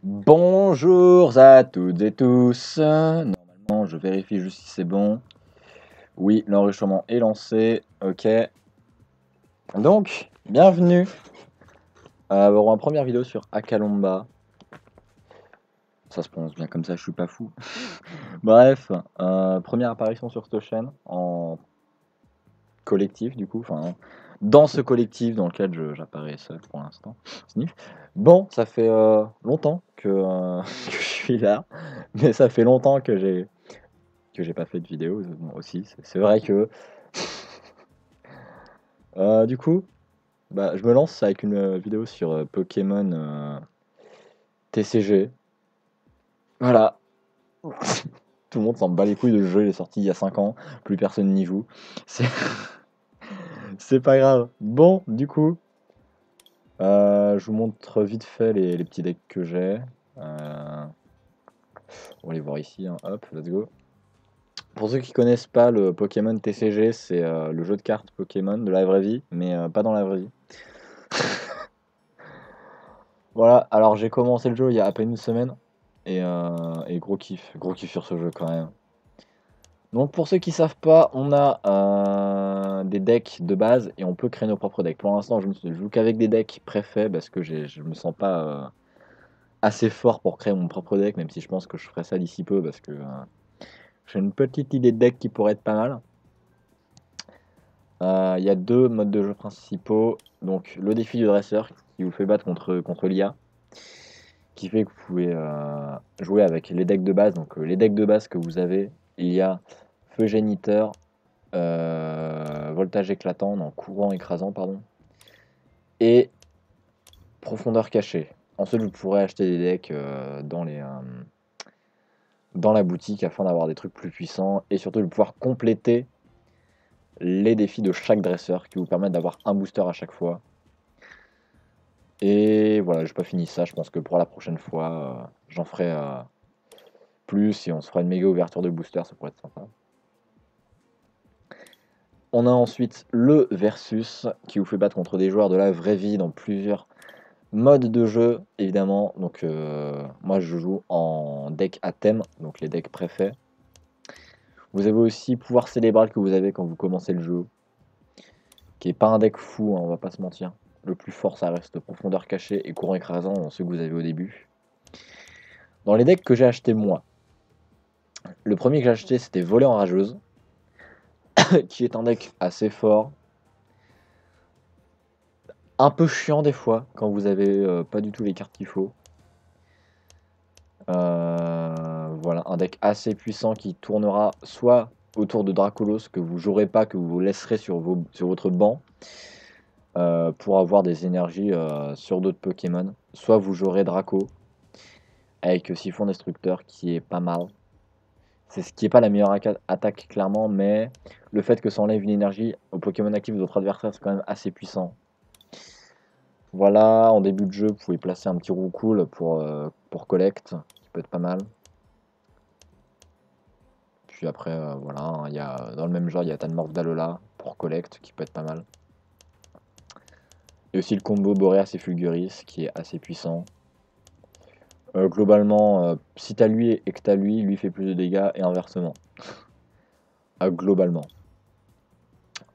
Bonjour à toutes et tous. Normalement, je vérifie juste si c'est bon. Oui, l'enregistrement est lancé. Ok. Donc, bienvenue pour ma première vidéo sur Akalomba. Ça se prononce bien comme ça, je suis pas fou. Bref, première apparition sur cette chaîne en collectif du coup. Enfin, dans ce collectif dans lequel j'apparais seul pour l'instant. Sniff. Bon, ça fait longtemps que je suis là, mais ça fait longtemps que j'ai pas fait de vidéo aussi. C'est vrai que du coup, bah, je me lance avec une vidéo sur Pokémon TCG. Voilà. Tout le monde s'en bat les couilles de ce jeu, il est sorti il y a 5 ans, plus personne n'y joue. C'est c'est pas grave. Bon, du coup, je vous montre vite fait les petits decks que j'ai. On va les voir ici, hein. Hop, let's go. Pour ceux qui connaissent pas le Pokémon TCG, c'est le jeu de cartes Pokémon de la vraie vie, mais pas dans la vraie vie. Voilà, alors j'ai commencé le jeu il y a à peine une semaine et gros kiff sur ce jeu quand même. Donc pour ceux qui savent pas, on a des decks de base et on peut créer nos propres decks. Pour l'instant, je joue qu'avec des decks préfaits parce que je me sens pas assez fort pour créer mon propre deck, même si je pense que je ferai ça d'ici peu parce que j'ai une petite idée de deck qui pourrait être pas mal. Il y a deux modes de jeu principaux. Donc le défi du dresseur qui vous fait battre contre l'IA, qui fait que vous pouvez jouer avec les decks de base. Donc les decks de base que vous avez, il y a Feu Géniteur, Voltage éclatant, non, Courant écrasant, pardon, et Profondeur cachée. Ensuite, vous pourrez acheter des decks dans la boutique afin d'avoir des trucs plus puissants et surtout de pouvoir compléter les défis de chaque dresseur qui vous permettent d'avoir un booster à chaque fois. Et voilà, j'ai pas fini ça, je pense que pour la prochaine fois, j'en ferai plus et on se fera une méga ouverture de booster, ça pourrait être sympa. On a ensuite le versus qui vous fait battre contre des joueurs de la vraie vie dans plusieurs modes de jeu, évidemment. Donc moi je joue en deck à thème, donc les decks préfets. Vous avez aussi pouvoir célébral que vous avez quand vous commencez le jeu, qui est pas un deck fou, hein, on va pas se mentir. Le plus fort ça reste profondeur cachée et courant écrasant dans ceux que vous avez au début. Dans les decks que j'ai acheté moi, le premier que j'ai acheté c'était Voler en rageuse, qui est un deck assez fort, un peu chiant des fois quand vous avez pas du tout les cartes qu'il faut. Voilà, un deck assez puissant qui tournera soit autour de Dracolos que vous jouerez pas, que vous laisserez sur votre banc pour avoir des énergies sur d'autres Pokémon. Soit vous jouerez Draco avec Siphon Destructeur qui est pas mal. C'est ce qui est pas la meilleure attaque clairement, mais le fait que ça enlève une énergie au Pokémon actif de votre adversaire, c'est quand même assez puissant. Voilà, en début de jeu, vous pouvez placer un petit Roucoule pour collect, qui peut être pas mal. Puis après, voilà, hein, dans le même genre, il y a Tanmorg d'Alola pour collect, qui peut être pas mal. Et aussi le combo Boreas et Fulguris, qui est assez puissant. Globalement, si t'as lui et que t'as lui fait plus de dégâts, et inversement. Globalement.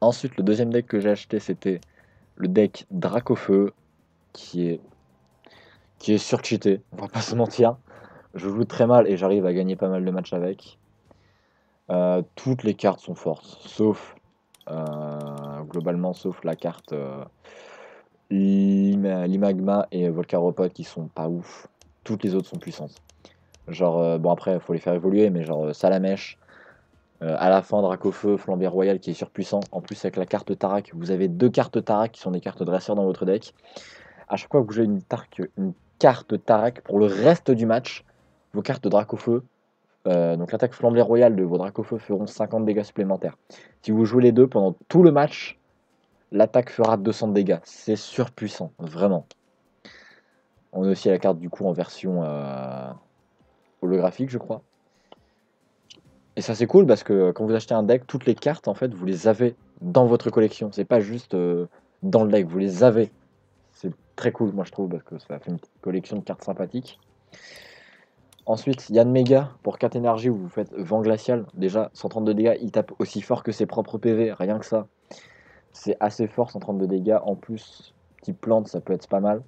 Ensuite, le deuxième deck que j'ai acheté, c'était le deck Dracofeu, qui est surcheaté, on va pas se mentir. Je joue très mal et j'arrive à gagner pas mal de matchs avec. Toutes les cartes sont fortes, sauf globalement, sauf la carte Limagma et Volcaropod qui sont pas ouf. Toutes les autres sont puissantes. Genre, bon après, il faut les faire évoluer, mais genre Salamèche, à la fin Dracofeu, Flambier Royal qui est surpuissant. En plus, avec la carte Tarak, vous avez deux cartes Tarak qui sont des cartes dresseurs dans votre deck. À chaque fois que vous jouez une carte Tarak, pour le reste du match, vos cartes Dracofeu, donc l'attaque Flambier Royal de vos Dracofeu feront 50 dégâts supplémentaires. Si vous jouez les deux pendant tout le match, l'attaque fera 200 de dégâts. C'est surpuissant, vraiment. On a aussi la carte du coup en version holographique, je crois. Et ça c'est cool parce que quand vous achetez un deck, toutes les cartes en fait, vous les avez dans votre collection. C'est pas juste dans le deck, vous les avez. C'est très cool, moi je trouve, parce que ça fait une petite collection de cartes sympathiques. Ensuite, Yann Mega pour 4 énergies où vous faites vent glacial. Déjà, 132 dégâts, il tape aussi fort que ses propres PV, rien que ça. C'est assez fort, 132 dégâts. En plus, type plante, ça peut être pas mal.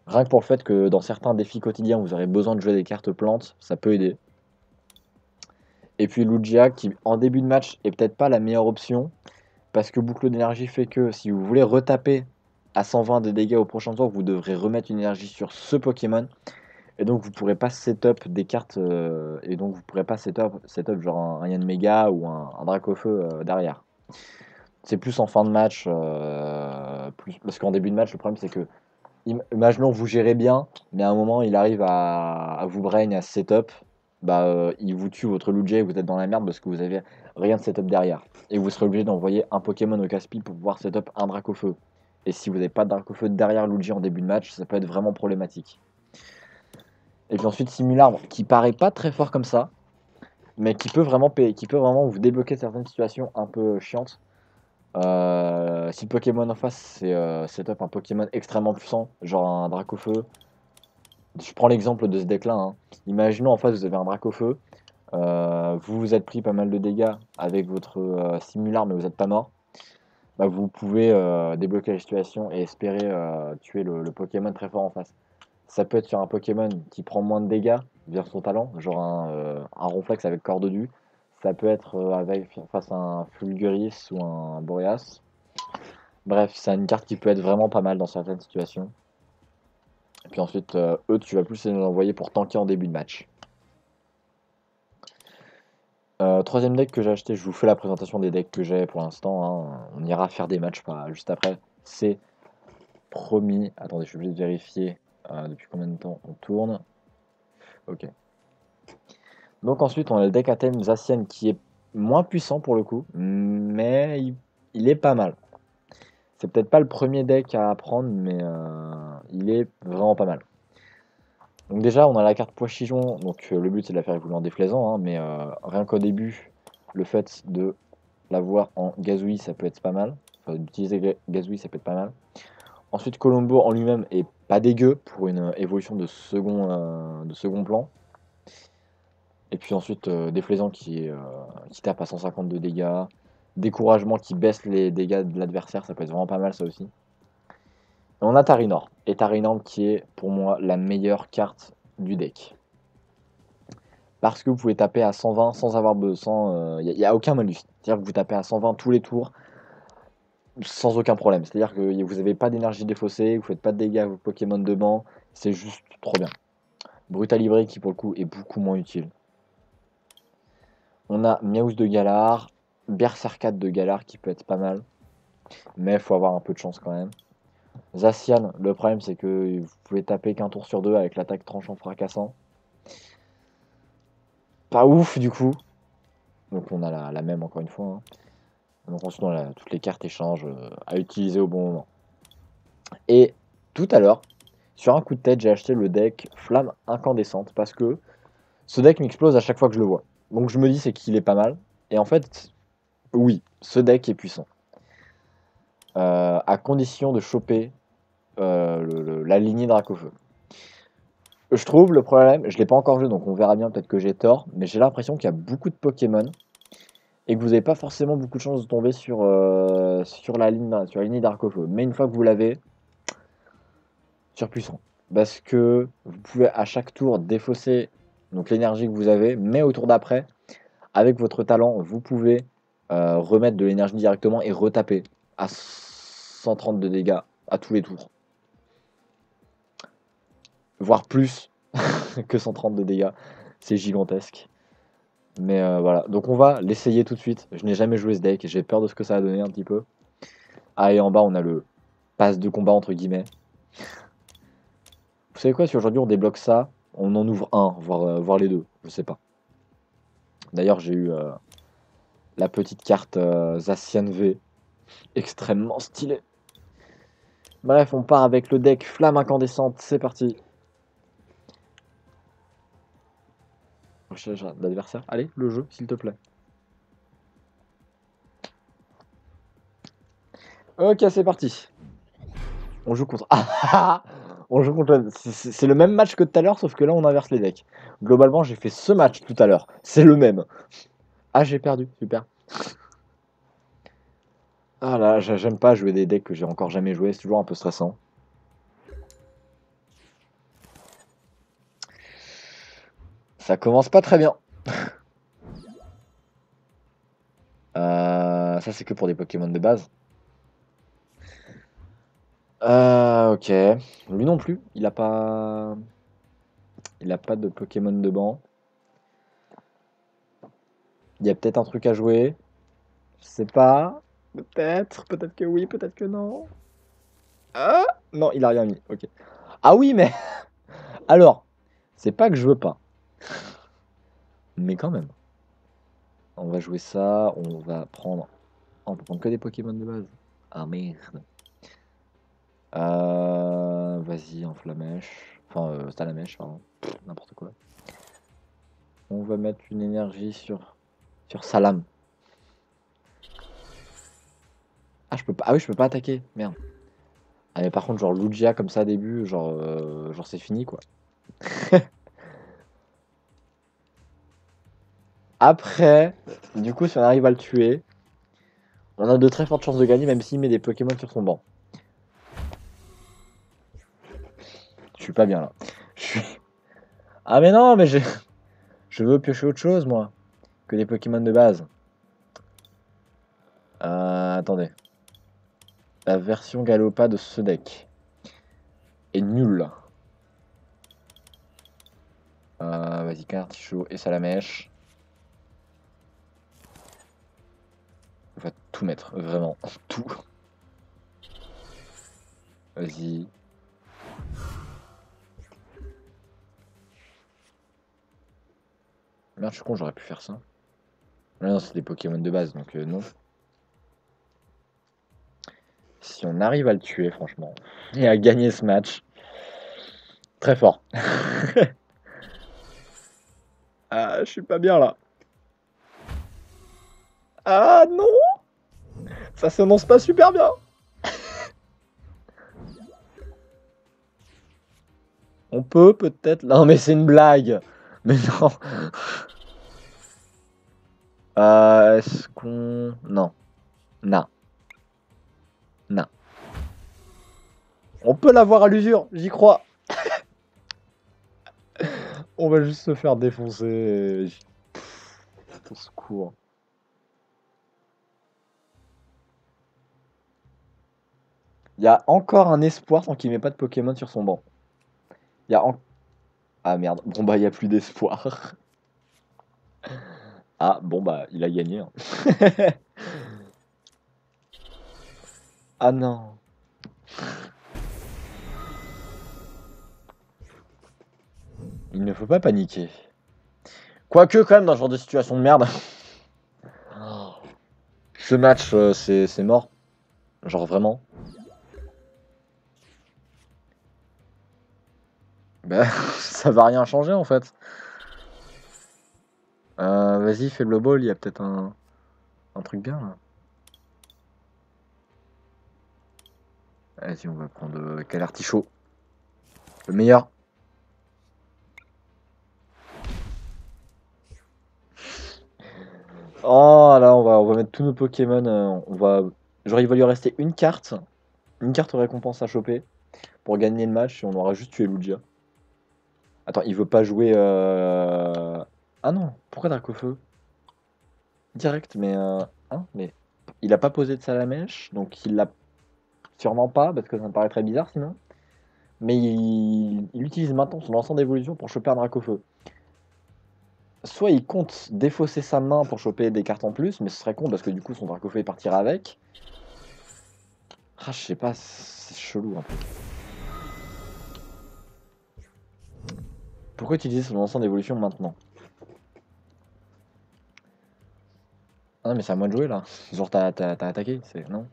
Rien que pour le fait que dans certains défis quotidiens, vous aurez besoin de jouer des cartes plantes, ça peut aider. Et puis Lugia qui, en début de match, est peut-être pas la meilleure option. Parce que boucle d'énergie fait que si vous voulez retaper à 120 de dégâts au prochain tour, vous devrez remettre une énergie sur ce Pokémon. Et donc vous pourrez pas setup des cartes. Et donc vous pourrez pas setup genre un Yann Mega ou un Dracofeu derrière. C'est plus en fin de match. Parce qu'en début de match, le problème c'est que imaginons que vous gérez bien, mais à un moment il arrive à vous brain et à setup, il vous tue votre Lugia et vous êtes dans la merde parce que vous avez rien de setup derrière. Et vous serez obligé d'envoyer un Pokémon au casse-pied pour pouvoir setup un Dracofeu. Et si vous n'avez pas de Dracofeu derrière Lugia en début de match, ça peut être vraiment problématique. Et puis ensuite Simularbre, qui paraît pas très fort comme ça, mais qui peut vraiment vous débloquer certaines situations un peu chiantes. Si le Pokémon en face c'est setup un Pokémon extrêmement puissant, genre un Dracofeu. Je prends l'exemple de ce deck là, hein. Imaginons en face vous avez un Dracofeu, vous vous êtes pris pas mal de dégâts avec votre Simular mais vous n'êtes pas mort. Vous pouvez débloquer la situation et espérer tuer le Pokémon très fort en face. Ça peut être sur un Pokémon qui prend moins de dégâts via son talent, genre un Ronflex avec corps dodu. Ça peut être face à un Fulguris ou un Boreas. Bref, c'est une carte qui peut être vraiment pas mal dans certaines situations. Et puis ensuite, eux, tu vas plus les envoyer pour tanker en début de match. Troisième deck que j'ai acheté, je vous fais la présentation des decks que j'ai pour l'instant, hein. On ira faire des matchs juste après. C'est promis. Attendez, je suis obligé de vérifier depuis combien de temps on tourne. Ok. Donc ensuite, on a le deck à thème Zacian qui est moins puissant pour le coup, mais il est pas mal. C'est peut-être pas le premier deck à apprendre, mais il est vraiment pas mal. Donc déjà, on a la carte Poichigeon, donc le but c'est de la faire évoluer en déflaisant, hein, mais rien qu'au début, le fait de l'avoir en Gazouille, ça peut être pas mal. Enfin, d'utiliser Gazouille, ça peut être pas mal. Ensuite, Colombo en lui-même est pas dégueu pour une évolution de second plan. Et puis ensuite, Déflaisant qui tape à 150 de dégâts. Découragement qui baisse les dégâts de l'adversaire, ça peut être vraiment pas mal ça aussi. Et on a Tarinor. Et Tarinor qui est pour moi la meilleure carte du deck. Parce que vous pouvez taper à 120 sans avoir besoin. Il n'y a aucun malus. C'est-à-dire que vous tapez à 120 tous les tours sans aucun problème. C'est-à-dire que vous n'avez pas d'énergie défaussée, vous faites pas de dégâts à vos Pokémon de banc. C'est juste trop bien. Brutalibré qui pour le coup est beaucoup moins utile. On a Miaus de Galar, Berserkat de Galar qui peut être pas mal, mais il faut avoir un peu de chance quand même. Zacian, le problème c'est que vous pouvez taper qu'un tour sur deux avec l'attaque tranchant fracassant. Pas ouf du coup. Donc on a la même encore une fois, hein. Donc ensuite on a toutes les cartes échanges à utiliser au bon moment. Et tout à l'heure, sur un coup de tête, j'ai acheté le deck Flamme Incandescente parce que ce deck m'explose à chaque fois que je le vois. Donc je me dis c'est qu'il est pas mal. Et en fait, oui, ce deck est puissant. À condition de choper la lignée Dracofeu. Je trouve le problème, je l'ai pas encore joué donc on verra bien, peut-être que j'ai tort, mais j'ai l'impression qu'il y a beaucoup de Pokémon et que vous n'avez pas forcément beaucoup de chances de tomber sur la lignée Dracofeu. Mais une fois que vous l'avez, surpuissant. Parce que vous pouvez à chaque tour défausser donc l'énergie que vous avez, mais au tour d'après, avec votre talent, vous pouvez remettre de l'énergie directement et retaper à 130 de dégâts à tous les tours. Voire plus que 130 de dégâts. C'est gigantesque. Mais voilà, donc on va l'essayer tout de suite. Je n'ai jamais joué ce deck et j'ai peur de ce que ça va donner un petit peu. Ah, et en bas, on a le pass de combat entre guillemets. Vous savez quoi, si aujourd'hui on débloque ça, on en ouvre un, voire les deux, je sais pas. D'ailleurs, j'ai eu la petite carte Zacian V, extrêmement stylée. Bref, on part avec le deck Flamme Incandescente, c'est parti. Recherche d'adversaire. Allez, le jeu, s'il te plaît. Ok, c'est parti. On joue contre. On joue contre c'est le même match que tout à l'heure, sauf que là, on inverse les decks. Globalement, j'ai fait ce match tout à l'heure. C'est le même. Ah, j'ai perdu. Super. Ah là, j'aime pas jouer des decks que j'ai encore jamais joué. C'est toujours un peu stressant. Ça commence pas très bien. Ça, c'est que pour des Pokémon de base. Ok. Lui non plus. Il a pas de Pokémon de banc. Il y a peut-être un truc à jouer. Je sais pas. Peut-être. Peut-être que oui, peut-être que non. Ah non, il a rien mis. Ok. Ah oui, mais alors, c'est pas que je veux pas. Mais quand même. On va jouer ça. On va prendre. On peut prendre que des Pokémon de base. Ah merde. Vas-y, en flamèche. Enfin, Stalamèche, pardon. N'importe quoi. On va mettre une énergie sur Salam. Ah, je peux pas. Ah oui, je peux pas attaquer. Merde. Ah, mais par contre, genre Lugia comme ça, début, genre c'est fini quoi. Après, du coup, si on arrive à le tuer, on a de très fortes chances de gagner, même s'il met des Pokémon sur son banc. Je suis pas bien là. Je suis- Ah, mais non, mais je veux piocher autre chose, moi, que des Pokémon de base. Attendez. La version Galopa de ce deck est nulle. Vas-y, Cartichaud et Salamèche. On va tout mettre, vraiment, tout. Vas-y. Merde, je suis con, j'aurais pu faire ça. Ah non, c'est des Pokémon de base, donc non. Si on arrive à le tuer, franchement, et à gagner ce match, très fort. Ah, je suis pas bien là. Ah non, ça s'annonce pas super bien. On peut peut-être... Non mais c'est une blague. Mais non. Est-ce qu'on... Non. Non. Non. On peut l'avoir à l'usure, j'y crois. On va juste se faire défoncer. Au secours. Il y a encore un espoir tant qu'il met pas de Pokémon sur son banc. Il y a en... Ah merde, bon bah il y a plus d'espoir. Ah bon bah il a gagné. Hein. Ah non. Il ne faut pas paniquer. Quoique quand même dans ce genre de situation de merde. Ce match c'est mort. Genre vraiment. Bah ça va rien changer en fait. Vas-y fais le ball, il y a peut-être un truc bien là. Vas-y on va prendre quel artichaut. Le meilleur. Oh là on va mettre tous nos Pokémon. Genre il va lui rester une carte. Une carte récompense à choper. Pour gagner le match et on aura juste tué Lugia. Attends, il veut pas jouer. Ah non, pourquoi Dracofeu? Direct, mais. Hein, mais. Il a pas posé de Salamèche, donc il l'a sûrement pas, parce que ça me paraît très bizarre sinon. Mais il utilise maintenant son ensemble d'évolution pour choper un Dracofeu. Soit il compte défausser sa main pour choper des cartes en plus, mais ce serait con parce que du coup son Dracofeu il partira avec. Ah, je sais pas, c'est chelou un peu. Pourquoi utiliser son ensemble d'évolution maintenant? Ah non, mais c'est à moi de jouer là. Genre, t'as attaqué, c'est. Non?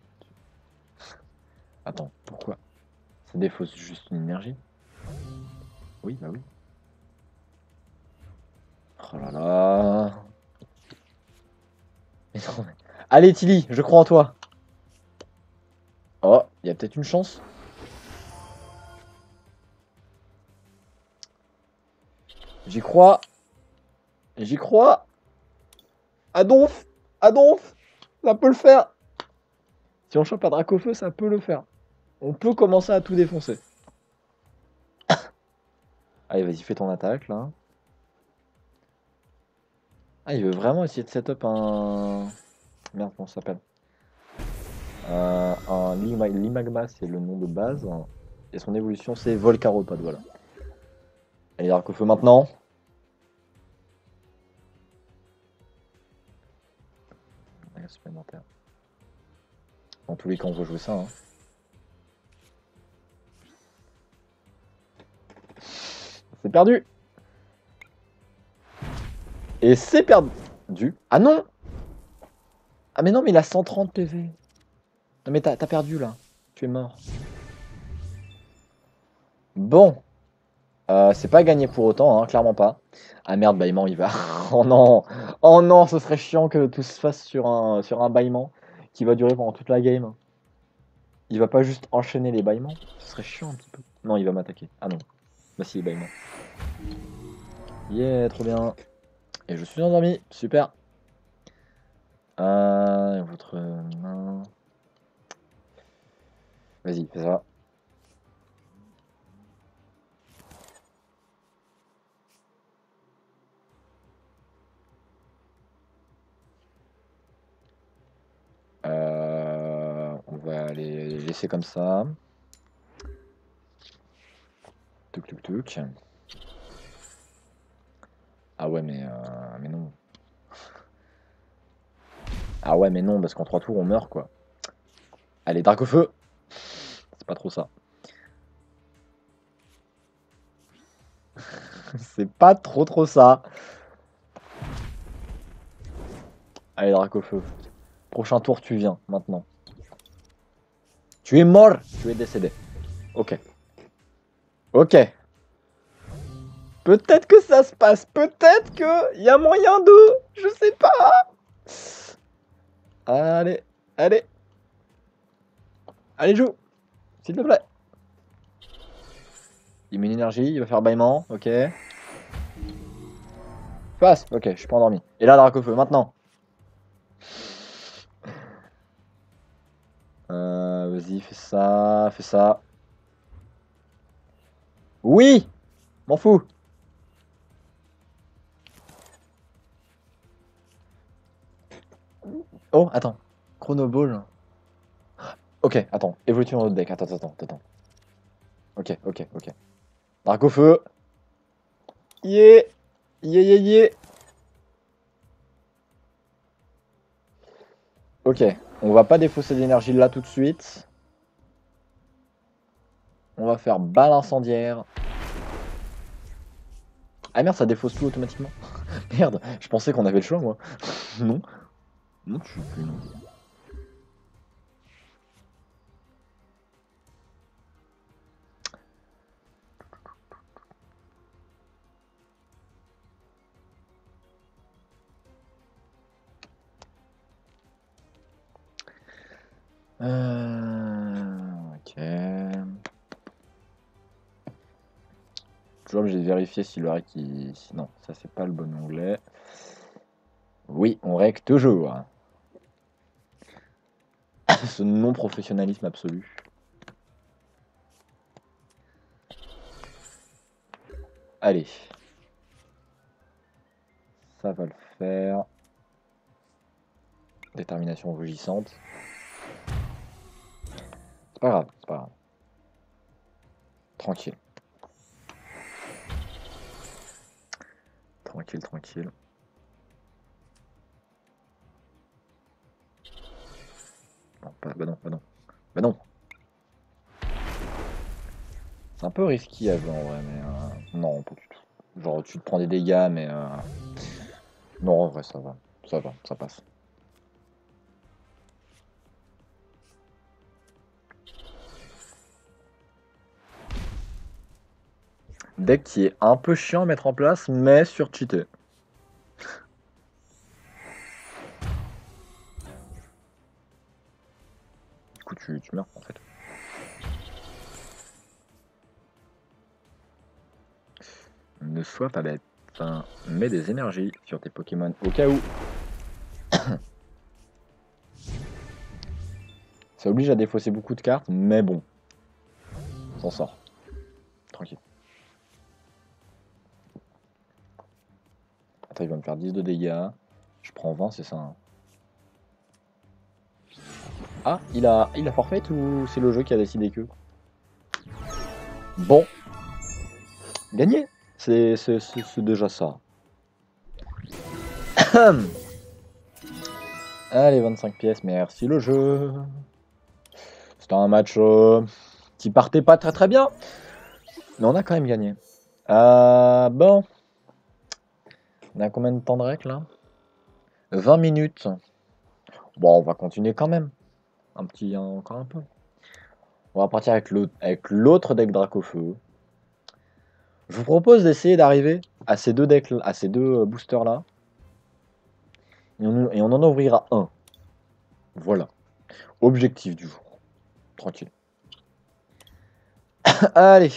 Attends, pourquoi? Ça défausse juste une énergie? Oui, bah oui. Oh là là. Mais non, mais... Allez, Tilly, je crois en toi. Oh, il y a peut-être une chance. J'y crois. J'y crois. Adonf. Adonf. Ça peut le faire. Si on chope un Dracofeu, ça peut le faire. On peut commencer à tout défoncer. Allez, vas-y, fais ton attaque, là. Ah, il veut vraiment essayer de setup un... Merde, comment ça s'appelle? Un Limagma, c'est le nom de base. Et son évolution, c'est Volcaropod, voilà. Allez, Dracofeu maintenant. Supplémentaire. Dans tous les cas, on va jouer ça. Hein. C'est perdu. Et c'est perdu. Ah non. Ah mais non, mais il a 130 PV. Non mais t'as perdu là. Tu es mort. Bon. C'est pas gagné pour autant, hein, clairement pas. Ah merde, bâillement il va. Oh non. Oh non, ce serait chiant que tout se fasse sur un bâillement qui va durer pendant toute la game. Il va pas juste enchaîner les bâillements. Ce serait chiant un petit peu. Non, il va m'attaquer. Ah non. Bah si, bâillement. Yeah, trop bien. Et je suis endormi. Super. Votre main. Vas-y, fais ça. On va les laisser comme ça. Tuc tuc tuc. Ah ouais, mais non. Ah ouais, mais non, parce qu'en 3 tours, on meurt, quoi. Allez, Dracofeu. C'est pas trop ça. C'est pas trop ça. Allez, Dracofeu. Prochain tour, tu viens, maintenant. Tu es mort. Tu es décédé. Ok. Ok. Peut-être que ça se passe. Peut-être qu'il y a moyen de... Je sais pas. Allez. Allez. Allez, joue. S'il te plaît. Il met une énergie. Il va faire bâillement. Ok. Passe. Ok, je suis pas endormi. Et là, Dracofeu, maintenant. Vas-y, fais ça. Fais ça. Oui. M'en fous. Oh, attends. Chronoball. Ok, attends. Évolution dans notre deck. Attends. Ok. Dracofeu. Yeah. Yeah. Ok. On va pas défausser d'énergie là tout de suite. On va faire balle incendiaire. Ah merde, ça défausse tout automatiquement. Merde, je pensais qu'on avait le choix, moi. Non. Non, tu fais plus, non. Ok. Toujours obligé de vérifier si le rec il... Non, ça c'est pas le bon onglet. Oui, on rec toujours. Ce non-professionnalisme absolu. Allez. Ça va le faire. Détermination rugissante. C'est pas grave. Tranquille. Tranquille. Non, Bah non. C'est un peu risqué à jouer en vrai, mais non, pas du tout. Genre, tu te prends des dégâts, mais non, en vrai, ça va. Ça passe. Deck qui est un peu chiant à mettre en place, mais sur-cheaté. Du coup, tu meurs en fait. Ne sois pas bête. Enfin, mets des énergies sur tes Pokémon au cas où. Ça oblige à défausser beaucoup de cartes, mais bon. On s'en sort. Tranquille. Attends, il va me faire 10 de dégâts. Je prends 20, c'est ça. Hein. Ah, il a forfait ou c'est le jeu qui a décidé que? Bon. Gagné. C'est déjà ça. Allez, 25 pièces, merci le jeu. C'était un match qui partait pas très bien. Mais on a quand même gagné. Bon. On a combien de temps de règle là? 20 minutes. Bon, on va continuer quand même. Encore un peu. On va partir avec l'autre deck Dracofeu. Je vous propose d'essayer d'arriver à ces deux decks, à ces deux boosters là. Et on en ouvrira un. Voilà. Objectif du jour. Tranquille. Allez.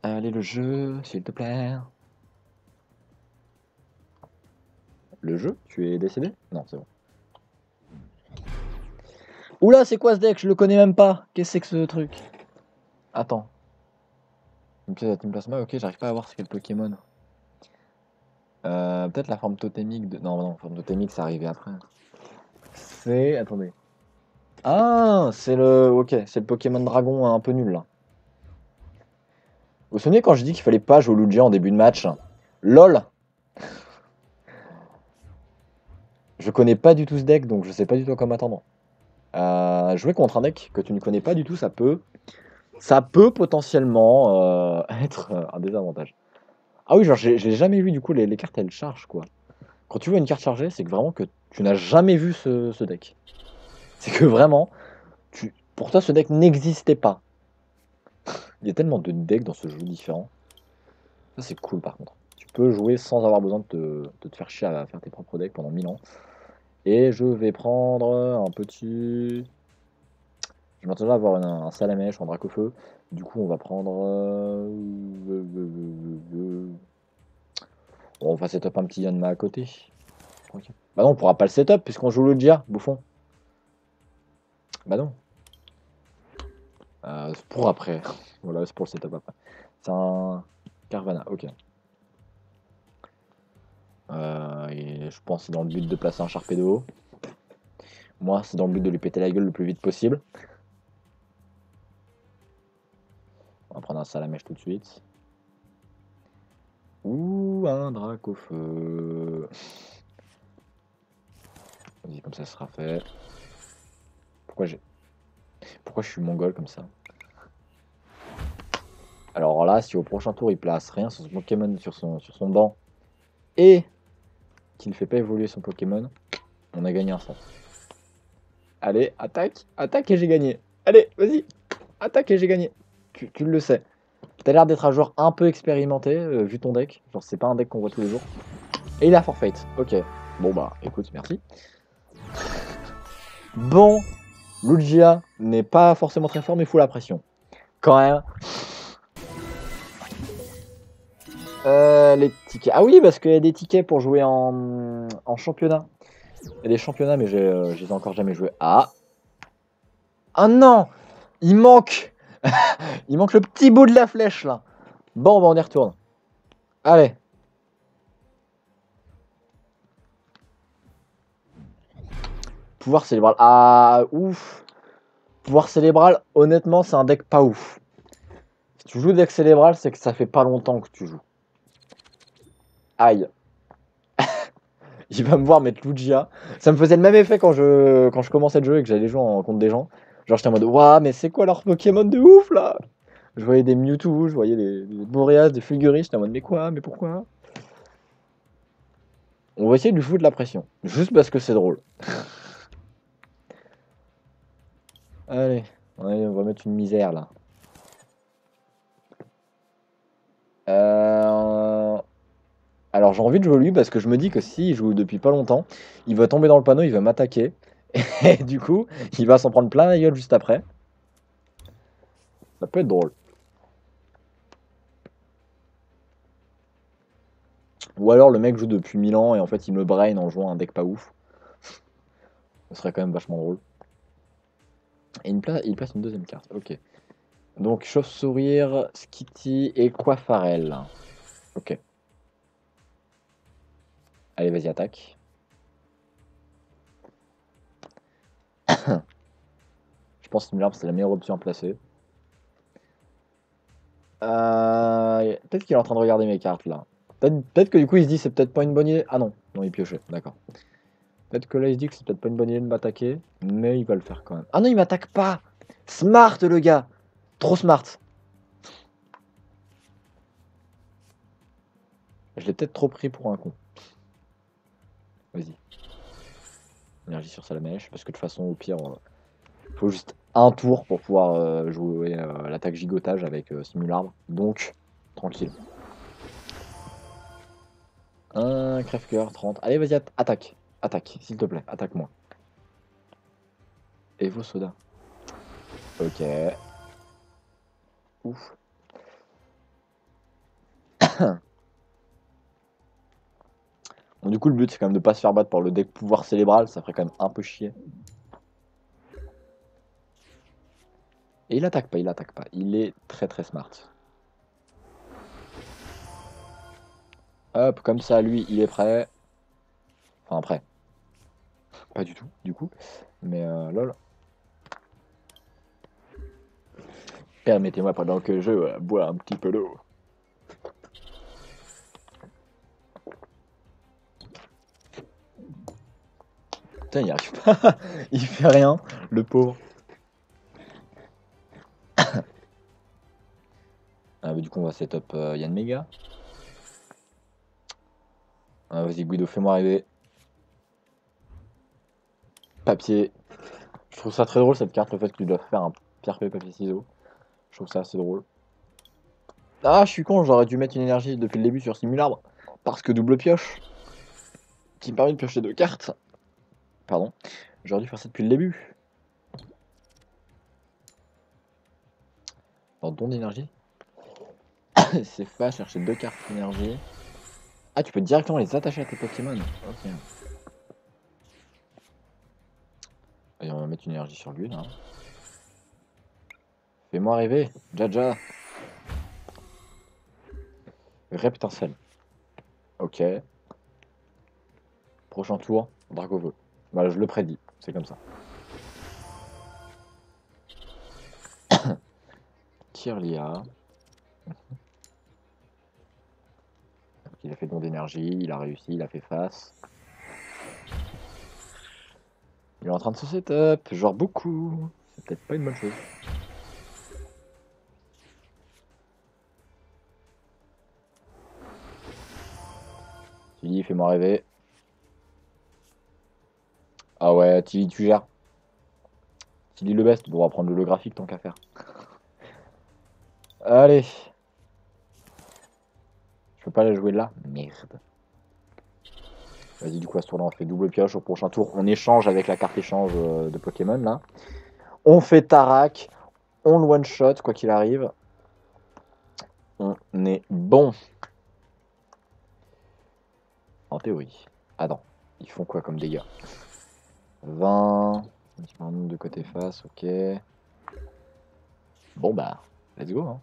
Allez le jeu, s'il te plaît. Le jeu? Tu es décédé? Non, c'est bon. Oula, c'est quoi ce deck? Je le connais même pas. Qu'est-ce que c'est que ce truc? Attends. Une pièce de Team Plasma, ok, j'arrive pas à voir c'est quel Pokémon. Peut-être la forme totémique de... Non, la forme totémique, ça arrivait après. C'est... Attendez. Ah, c'est le... Ok, c'est le Pokémon Dragon un peu nul, là. Vous vous souvenez quand je dis qu'il fallait pas jouer au Lugia en début de match? LOL. Je connais pas du tout ce deck, donc je sais pas du tout à quoi m'attendre. Jouer contre un deck que tu ne connais pas du tout, ça peut potentiellement être un désavantage. Ah oui, genre j'ai jamais vu du coup les cartes elles chargent quoi. Quand tu vois une carte chargée, c'est que vraiment que tu n'as jamais vu ce deck. C'est que vraiment, pour toi ce deck n'existait pas. Il y a tellement de decks dans ce jeu différent. Ça c'est cool par contre. Tu peux jouer sans avoir besoin de te faire chier à faire tes propres decks pendant 1000 ans. Et je vais prendre un petit... Je m'attendais à avoir un Salamèche en Dracofeu. Du coup, on va prendre... Bon, on va setup un petit Yanma à côté. Tranquille. Bah non, on pourra pas le setup puisqu'on joue le Gia, bouffon. Bah non. C'est pour après. Voilà, c'est pour le setup après. C'est un Carvana, ok. Et je pense que c'est dans le but de placer un Sharpedo. Moi, c'est dans le but de lui péter la gueule le plus vite possible. On va prendre un Salamèche tout de suite. Ou un Dracofeu. Vas-y, comme ça sera fait. Pourquoi je suis mongol comme ça? Alors là, si au prochain tour il place rien sur son Pokémon, sur son banc, et qu'il ne fait pas évoluer son Pokémon, on a gagné un sens. Allez, attaque et j'ai gagné. Allez, vas-y, attaque et j'ai gagné. Tu le sais. T'as l'air d'être un joueur un peu expérimenté, vu ton deck. Genre, c'est pas un deck qu'on voit tous les jours. Et il a forfait. Ok. Bon, bah, écoute, merci. Bon, Lugia n'est pas forcément très fort, mais il faut la pression. Quand même. Les tickets. Ah oui, parce qu'il y a des tickets pour jouer en championnat. Il y a des championnats, mais je les ai encore jamais joués. Ah. Ah non. Il manque. Il manque le petit bout de la flèche, là. Bon, bah on y retourne. Allez. Pouvoir cérébral. Ah, ouf. Pouvoir cérébral, honnêtement, c'est un deck pas ouf. Si tu joues deck cérébral, c'est que ça fait pas longtemps que tu joues. Aïe. Il va me voir mettre Lugia. Ça me faisait le même effet quand je commençais le jeu et que j'allais jouer contre des gens. Genre j'étais en mode waouh, mais c'est quoi leur Pokémon de ouf là? Je voyais des Mewtwo, je voyais des Boreas, des Fulguris, j'étais en mode mais quoi? Mais pourquoi? On va essayer de lui foutre la pression. Juste parce que c'est drôle. Allez, on va mettre une misère là. Alors j'ai envie de jouer lui parce que je me dis que s'il joue depuis pas longtemps, il va tomber dans le panneau, il va m'attaquer. Et du coup, il va s'en prendre plein la gueule juste après. Ça peut être drôle. Ou alors le mec joue depuis 1000 ans et en fait il me brain en jouant un deck pas ouf. Ce serait quand même vachement drôle. Et il place une deuxième carte, ok. Donc Chauve-Sourire, Skitty et Coiffarel. Ok. Allez, vas-y, attaque. Je pense que Stimularme, c'est la meilleure option à placer. Peut-être qu'il est en train de regarder mes cartes, là. Peut-être que du coup, il se dit c'est peut-être pas une bonne idée. Ah non, non, il piochait, d'accord. Peut-être que là, il se dit que c'est peut-être pas une bonne idée de m'attaquer, mais il va le faire quand même. Ah non, il m'attaque pas! Smart, le gars! Trop smart! Je l'ai peut-être trop pris pour un con. Vas-y. Énergie sur Salamèche, parce que de toute façon, au pire, faut juste un tour pour pouvoir jouer l'attaque gigotage avec Simularbre. Donc, tranquille. Un crève-cœur, 30. Allez, vas-y, attaque. Attaque, s'il te plaît, attaque-moi. Evo Soda. Ok. Ouf. Bon, du coup, le but, c'est quand même de pas se faire battre par le deck pouvoir célébral. Ça ferait quand même un peu chier. Et il attaque pas, il attaque pas. Il est très très smart. Hop, comme ça, lui, il est prêt. Enfin, prêt. Pas du tout, du coup. Mais lol. Permettez-moi, pendant que je bois un petit peu d'eau. Putain, il n'y arrive pas. Il fait rien, le pauvre. Du coup, on va setup Yann Mega. Vas-y, Guido, fais-moi rêver. Papier. Je trouve ça très drôle cette carte, le fait que tu dois faire un pierre, feuille, papier, ciseaux. Je trouve ça assez drôle. Ah, je suis con, j'aurais dû mettre une énergie depuis le début sur Simularbre. Parce que double pioche. Qui me permet de piocher 2 cartes. Pardon. J'aurais dû faire ça depuis le début. Dans don d'énergie. C'est pas chercher 2 cartes d'énergie. Ah, tu peux directement les attacher à tes Pokémon. Ok. Allez, on va mettre une énergie sur lui là. Fais-moi rêver, Jaja. Reptincelle. Ok. Prochain tour, Dracovol. Voilà, je le prédis, c'est comme ça. Kirlia. Il a fait don d'énergie, il a réussi, il a fait face. Il est en train de se setup, genre beaucoup. C'est peut-être pas une bonne chose. Tilly, fais-moi rêver. Ah ouais, Tilly, tu gères. Tilly le best, bon, on va prendre le graphique tant qu'à faire. Allez. Je peux pas la jouer là? Merde. Vas-y, du coup, à ce tour-là, on fait double pioche. Au prochain tour, on échange avec la carte échange de Pokémon, là. On fait Tarak. On le one-shot, quoi qu'il arrive. On est bon. En théorie. Ah non. Ils font quoi comme dégâts? 20. De côté face, ok. Bon bah, let's go. Hein.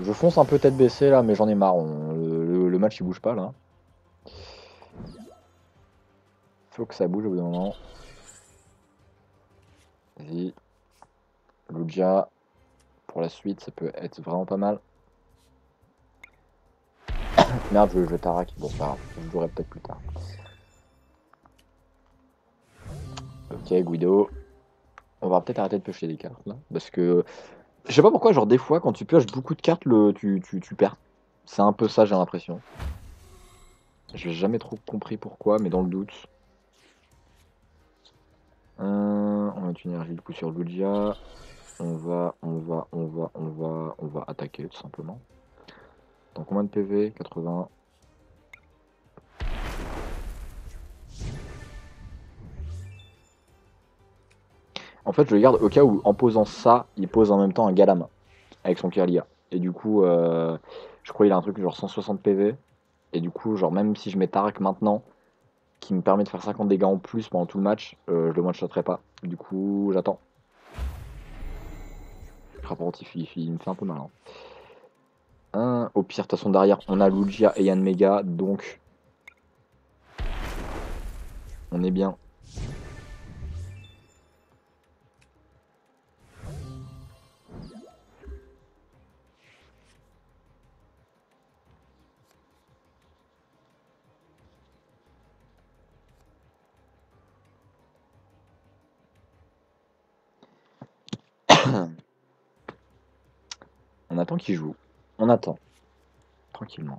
Je fonce un peu tête baissée là, mais j'en ai marre. Le match il bouge pas là. Faut que ça bouge au bout d'un moment. Vas-y. Lugia. Pour la suite, ça peut être vraiment pas mal. Merde, je Tarak. Bon, pas grave. Je jouerai peut-être plus tard. Ok, Guido. On va peut-être arrêter de piocher des cartes là. Parce que. Je sais pas pourquoi, genre des fois, quand tu pioches beaucoup de cartes, tu perds. C'est un peu ça, j'ai l'impression. Je n'ai jamais trop compris pourquoi, mais dans le doute. On va mettre une énergie du coup sur Lugia. On va attaquer tout simplement. Dans combien de PV? 80. En fait, je le garde au cas où, en posant ça, il pose en même temps un Galam avec son Kirlia. Et du coup, Je crois qu'il a un truc genre 160 PV. Et du coup, genre même si je mets Tarak maintenant, qui me permet de faire 50 dégâts en plus pendant tout le match, je le one-shotterai pas. Du coup, j'attends. Le rapport il me fait un peu mal. Hein. Au pire, de toute façon, derrière, on a Lugia et Yann Mega, donc on est bien. On attend qu'il joue. On attend. Tranquillement.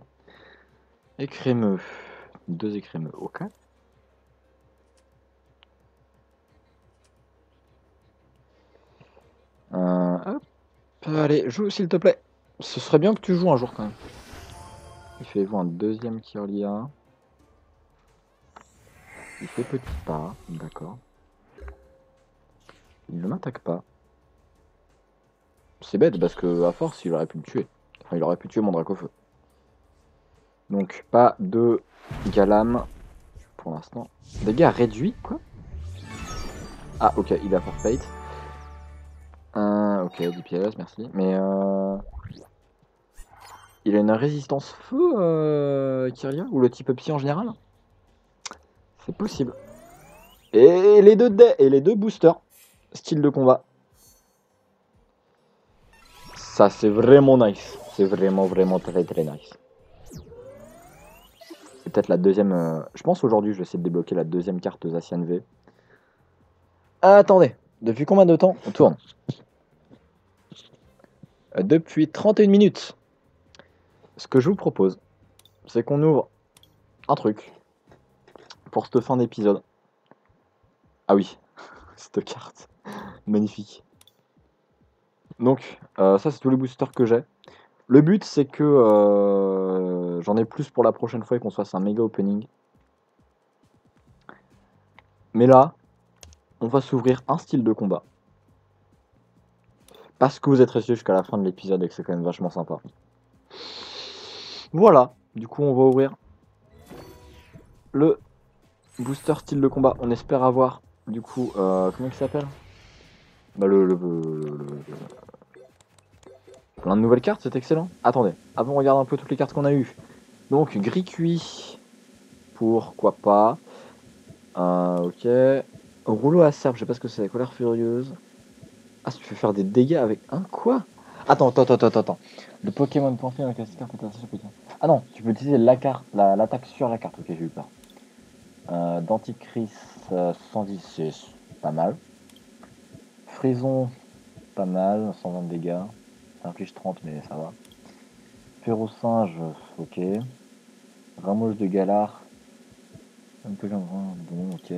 Écrémeux. 2 écrémeux. Ok. Hop. Allez, joue s'il te plaît. Ce serait bien que tu joues un jour quand même. Il fait vous un deuxième Kirlia. Il fait petit pas. D'accord. Il ne m'attaque pas. C'est bête parce que à force il aurait pu me tuer. Enfin il aurait pu tuer mon Dracofeu. Donc pas de Galam pour l'instant. Dégâts réduits quoi. Ah ok il a forfait. Ok DPS merci. Mais il a une résistance feu Kirlia ou le type psy en général. C'est possible. Et les deux boosters. Style de combat. Ça c'est vraiment nice. C'est vraiment très nice. C'est peut-être la deuxième. Je pense aujourd'hui je vais essayer de débloquer la deuxième carte Zacian V. Attendez, depuis combien de temps on tourne? Depuis 31 minutes. Ce que je vous propose, c'est qu'on ouvre un truc pour cette fin d'épisode. Ah oui, cette carte. Magnifique. Donc, ça c'est tous les boosters que j'ai. Le but c'est que j'en ai plus pour la prochaine fois et qu'on se fasse un méga opening. Mais là, on va s'ouvrir un style de combat. Parce que vous êtes restés jusqu'à la fin de l'épisode et que c'est quand même vachement sympa. Voilà, du coup on va ouvrir le booster style de combat. On espère avoir, du coup, comment il s'appelle? Bah plein de nouvelles cartes, c'est excellent. Attendez, avant on regarde un peu toutes les cartes qu'on a eues. Donc gris cuit, pourquoi pas. Ok. Rouleau à serpe, je sais pas ce que c'est, colère furieuse. Ah, si tu fais faire des dégâts avec un quoi? Attends. Le Pokémon Pantheon avec la carte Ah non, tu peux utiliser l'attaque sur la carte. Ok, j'ai eu peur. Denticris 110, c'est pas mal. Frison, pas mal, 120 dégâts. Ça inflige 30, mais ça va. Férocinge, ok. Ramose de Galar, un peu comme bon, ok.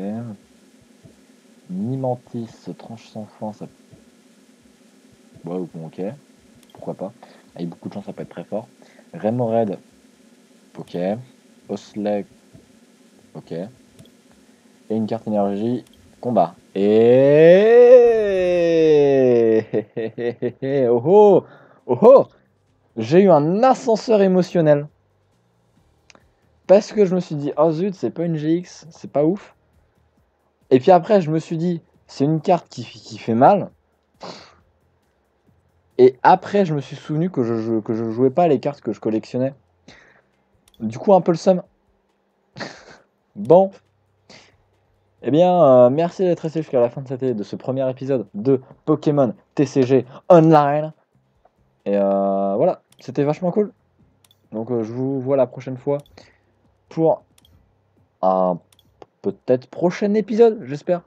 Nimantis, tranche sans fin, ça. Ouais, bon, ok. Pourquoi pas. Avec beaucoup de chance, ça peut être très fort. Remoraid, ok. Osley, ok. Et une carte énergie, combat. Et oh oh oh oh, j'ai eu un ascenseur émotionnel. Parce que je me suis dit, oh zut, c'est pas une GX, c'est pas ouf. Et puis après, je me suis dit, c'est une carte qui fait mal. Et après, je me suis souvenu que je jouais pas les cartes que je collectionnais. Du coup, un peu le seum. Bon. Eh bien, merci d'être resté jusqu'à la fin de ce premier épisode de Pokémon TCG Online. Et voilà, c'était vachement cool. Donc je vous vois la prochaine fois pour un peut-être prochain épisode, j'espère.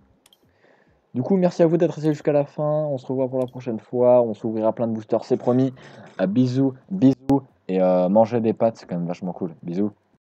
Du coup, merci à vous d'être resté jusqu'à la fin. On se revoit pour la prochaine fois. On s'ouvrira plein de boosters, c'est promis. Bisous. Et manger des pâtes, c'est quand même vachement cool. Bisous.